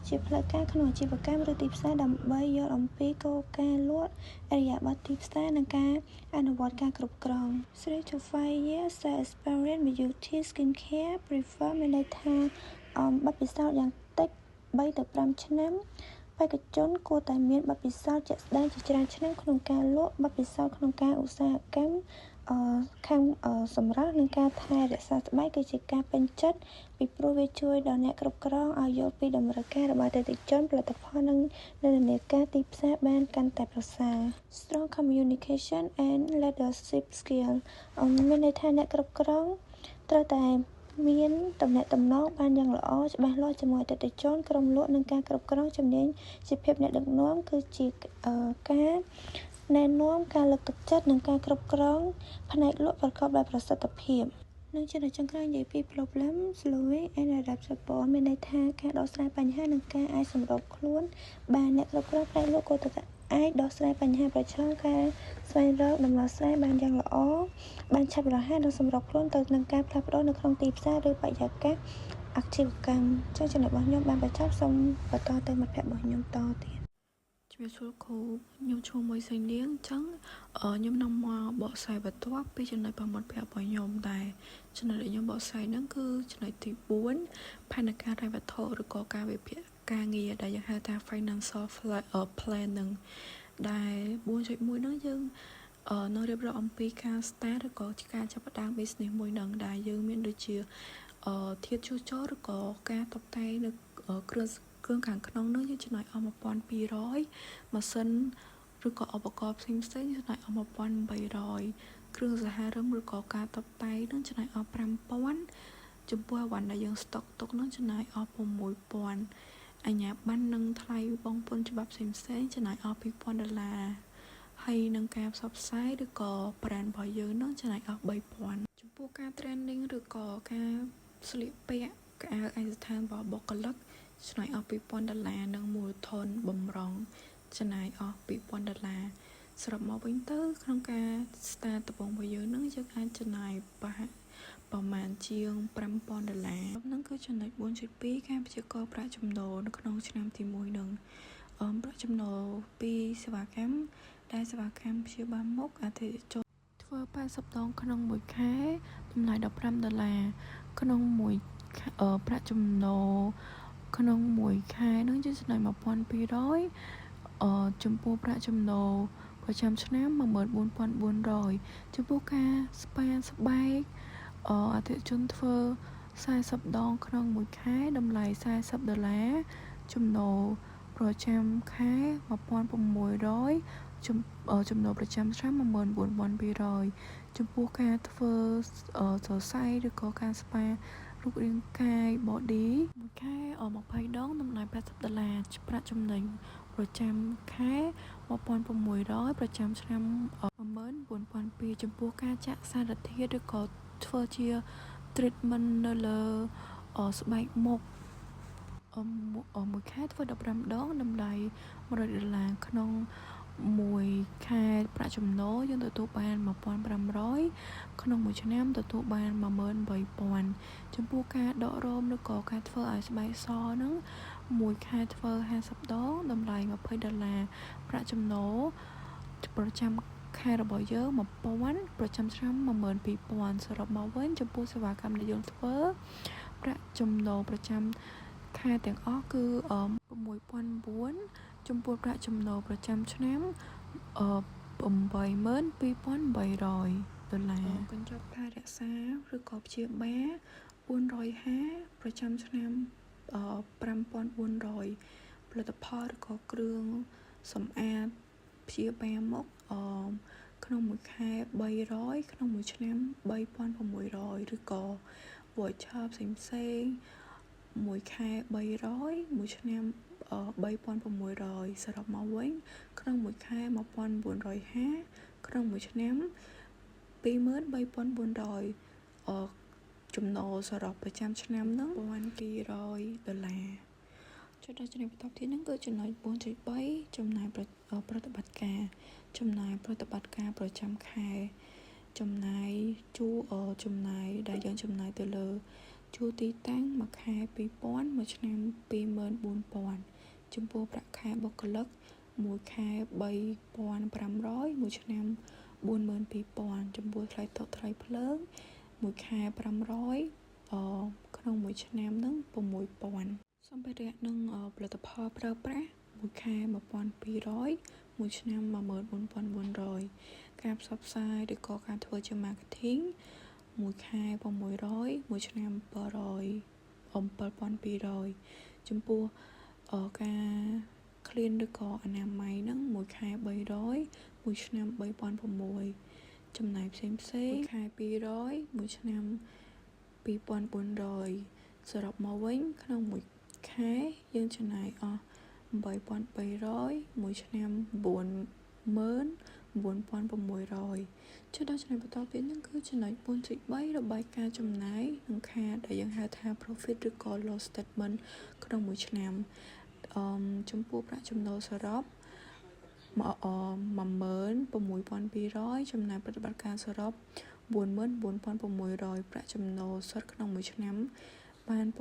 ជាផ្លូវការក្នុងអាជីវកម្មឬទីផ្សារដើម្បីយល់អំពីគោលការណ៍លក់ឥរិយាបថទីផ្សារនិងការអនុវត្តការគ្រប់គ្រង 3 to 5 years sales experience beauty skincare prefer មានន័យថាបទពិសោធន៍យ៉ាងតិច3ទៅ5ឆ្នាំបេក្ខជនគួរតែមានបទពិសោធន៍ជាក់ស្ដែងជាច្រើនឆ្នាំក្នុងការលក់បទពិសោធន៍ក្នុងការឧស្សាហកម្មខាងសម្រាប់និងការថែរក្សាស្បែកគឺជាការពេញចិត្តពីព្រោះវាជួយដល់អ្នកគ្រប់គ្រងឲ្យយល់ពីតម្រូវការរបស់អតិថិជនផលិតផលនិងនិន្នាការទីផ្សារបានកាន់តែប្រសើរ Strong communication and leadership skill មានន័យថាអ្នកគ្រប់គ្រងត្រូវតែមានទំនាក់ទំនងបានយ៉ាងល្អច្បាស់លាស់ជាមួយអតិថិជនក្រុមលក់និងការគ្រប់គ្រងជំនាញជាភាពអ្នកដឹកនាំគឺជាការណែនាំការលើកទឹកចិត្តនិងការគ្រប់គ្រងផ្នែកលក់ប្រកបដោយប្រសិទ្ធភាពនឹងចំណុចចុងក្រោយនិយាយពី problem solving and adaptable មានន័យថាការដោះស្រាយបញ្ហានិងការអាចសម្របខ្លួនបានអ្នកគ្រប់គ្រងផ្នែកលក់គួរតែអាចដោះស្រាយបញ្ហាប្រឈមការស្វែងរកដំណោះស្រាយបានយ៉ាងល្អបានឆាប់រហ័សនិងសម្របខ្លួនទៅនឹងការផ្លាស់ប្ដូរនៅក្នុងទីផ្សារឬបរិយាកាសអាជីវកម្មចឹងចំណុចរបស់ខ្ញុំបានបញ្ចប់សូមបន្តទៅមិត្តភក្តិរបស់ខ្ញុំតទៀតជំរាបសួរគ្រូខ្ញុំឈ្មោះមួយសៃនាងអញ្ចឹងខ្ញុំនាំមកបកស្រាយបន្ទាប់ពីចំណុចបំផុតប្រាប់របស់ខ្ញុំដែរចំណុចដែលខ្ញុំបកស្រាយហ្នឹងគឺចំណុចទី4ផែនការរ៉ាយវត្ថុឬក៏ការវិភាគការងារដែលយើងហៅថា financial planning ដែល 4.1 ហ្នឹងយើងនៅរៀបរាប់អំពីការ start ឬក៏ការចាប់ផ្ដើម business មួយហ្នឹងដែលយើងមានដូចជា ធាតុជួសជុលឬក៏ការតុបតែងនៅគ្រឿងខាងក្នុងនោះយើងចំណាយអស់1200 ម៉ាស៊ីនឬក៏ឧបករណ៍ផ្សេងចំណាយអស់1800 គ្រឿងសង្ហារិមឬក៏ការតុបតែងនឹងចំណាយអស់5000 ចំពោះអវ៉ាន់ដែលយើងស្តុកទុកនឹងចំណាយអស់6000 អាជ្ញាប័ណ្ណនិងថ្លៃបង់ពន្ធច្បាប់ផ្សេងចំណាយអស់$2000 ហើយនឹងការផ្សព្វផ្សាយឬក៏ brand របស់យើងនឹងចំណាយអស់3000 ចំពោះការ training ឬក៏ការស្លៀកពាក់កៅអៅឯកសណ្ឋានរបស់បុគ្គលិកចំណាយអស់$2000 និងមូលធនបម្រុងចំណាយអស់$2000 សរុបមកវិញទៅក្នុងការ start ដំបូងរបស់យើងនឹងយើងអាចចំណាយប្រមាណជាង$5000 ហ្នឹងគឺចំណុច 4.2 ការព្យាករណ៍ប្រាក់ចំណូលនៅក្នុងឆ្នាំទី1នឹងប្រាក់ចំណូលពីសេវាកម្មដែលសេវាកម្មព្យាបាលមុខអតិថិជនធ្វើ80ដងក្នុងមួយខែតម្លៃ$15ក្នុងមួយប្រាក់ចំណូលក្នុងមួយខែនឹងជាចំណុច1200ចំពោះប្រាក់ចំណូលប្រចាំឆ្នាំ14400ចំពោះការស្ប៉ាស្បែកអតិថិជនធ្វើ40ដងក្នុងមួយខែតម្លៃ$40ចំណូលប្រចាំខែ1600ចំណូលប្រចាំឆ្នាំ14200ចំពោះការធ្វើសរសៃឬក៏ការស្ប៉ារូបរាងកាយ body មួយខែ20ដងតម្លៃ$80ប្រាក់ចំណេញប្រចាំខែ1600ប្រចាំឆ្នាំ14200ចំពោះការចាក់សារធាតុឬក៏ធ្វើជា treatment នៅលើស្បែកមុខមួយខែធ្វើ15ដងតម្លៃ$100ក្នុងមួយខែប្រាក់ចំណូលយើងទទួលបាន1500ក្នុងមួយឆ្នាំទទួលបាន18000ចំពោះការដករោមឬក៏ការធ្វើឲ្យស្បែកសហ្នឹងមួយខែធ្វើ50ដងតម្លៃ$20ប្រាក់ចំណូលប្រចាំខែរបស់យើង1000ប្រចាំឆ្នាំ12000សរុបមកវិញចំពោះសេវាកម្មដែលយើងធ្វើប្រាក់ចំណូលប្រចាំខែទាំងអស់គឺ$6000ចំពោះប្រាក់ចំណូលប្រចាំឆ្នាំ$82800កញ្ចប់ថែរក្សាឬក៏ព្យាបាល450ប្រចាំឆ្នាំ5400ផលិតផលឬក៏គ្រឿងសម្អាតព្យាបាលមុខក្នុងមួយខែ300ក្នុងមួយឆ្នាំ3600ឬក៏ voucher ផ្សេងមួយខែ300មួយឆ្នាំ3600សរុបមកវិញក្នុងមួយខែ1950ក្នុងមួយឆ្នាំ23400ចំណូលសរុបប្រចាំឆ្នាំហ្នឹង$1200ចុចដល់ចំណុចបន្ទាប់ទៀតហ្នឹងគឺចំណុច 4.3 ចំណាយប្រតិបត្តិការប្រចាំខែចំណាយចំណាយដែលយើងចំណាយទៅលើជួលទីតាំងមួយខែ2000មួយឆ្នាំ24000ចំពោះប្រាក់ខែបុគ្គលិកមួយខែ3500មួយឆ្នាំ42000ចំពោះថ្លៃតុថ្លៃភ្លើងមួយខែ500ក្នុងមួយឆ្នាំហ្នឹង6000សម្ភារៈនិងផលិតផលប្រើប្រាស់មួយខែ1200មួយឆ្នាំ14400ការផ្សព្វផ្សាយឬក៏ការធ្វើជា marketing មួយខែ600មួយឆ្នាំ7200ចំពោះការ clean ឬក៏អនាម័យហ្នឹងមួយខែ300មួយឆ្នាំ3006ចំណាយផ្សេងមួយខែ200មួយឆ្នាំ2400សរុបមកវិញក្នុងមួយខែយើងចំណាយអស់8300មួយឆ្នាំ49600ចុចដល់ចំណុចបន្តទៀតហ្នឹងគឺចំណុច 4.3 របាយការណ៍ចំណាយនិងខាតដែលយើងហៅថា profit ឬក៏ loss statement ក្នុងមួយឆ្នាំចំពោះប្រាក់ចំណូលសរុប16200ចំណាយប្រតិបត្តិការសរុប44600ប្រាក់ចំណូលសុទ្ធក្នុងមួយឆ្នាំបាន6600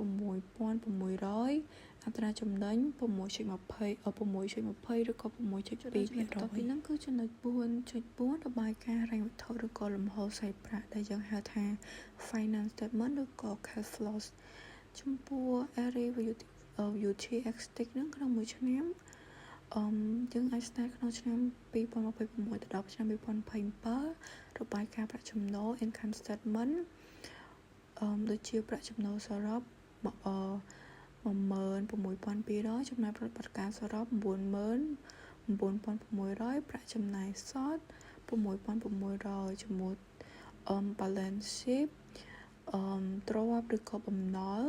អត្រាចំណេញ 6.20 ឬក៏ 6.2% ពីហ្នឹងគឺចំណុច 4.4 របាយការណ៍ហិរញ្ញវត្ថុឬក៏លំហូរសាច់ប្រាក់ដែលយើងហៅថា finance statement ឬក៏ cash flow ចំពោះ area UTX ហ្នឹងក្នុងមួយឆ្នាំយើងអាចស្ដាយក្នុងឆ្នាំ2026ទៅដល់ឆ្នាំ2027របាយការណ៍ប្រាក់ចំណូល income statement ដូចជាប្រាក់ចំណូលសរុប16200 ចំណាយប្រតិបត្តិការសរុប 99600 ប្រាក់ចំណាយសុទ្ធ 6600 ជាមួយbalance sheet ទ្រព្យឬក៏បំណុល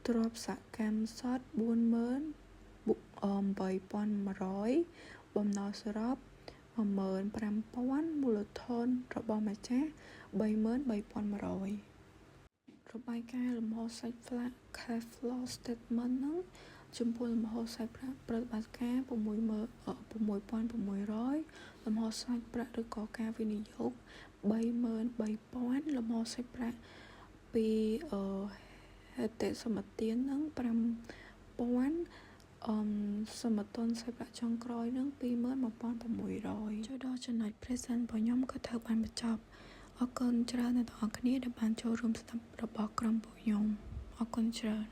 ទ្រព្យសកម្មសុទ្ធ 48100 បំណុលសរុប 15000 មូលធនរបស់ម្ចាស់ 33100 របាយការណ៍លំហូរសាច់ប្រាក់ cash flow statement ហ្នឹងចំពោះលំហូរសាច់ប្រាក់ប្រតិបត្តិការ6600 លំហូរសាច់ប្រាក់ឬក៏ការវិនិយោគ 33000 លំហូរសាច់ប្រាក់ពីហេតុសម្បទានហ្នឹង 5000 សមតុល្យសាច់ប្រាក់ចុងក្រោយហ្នឹង 21600 ចូលដល់ចំណុច present របស់ខ្ញុំក៏ត្រូវបានបញ្ចប់អរគុណច្រើនអ្នកទាំងអស់គ្នាដែលបានចូលរួមស្ដាប់របស់ក្រុមពួកខ្ញុំអរគុណច្រើន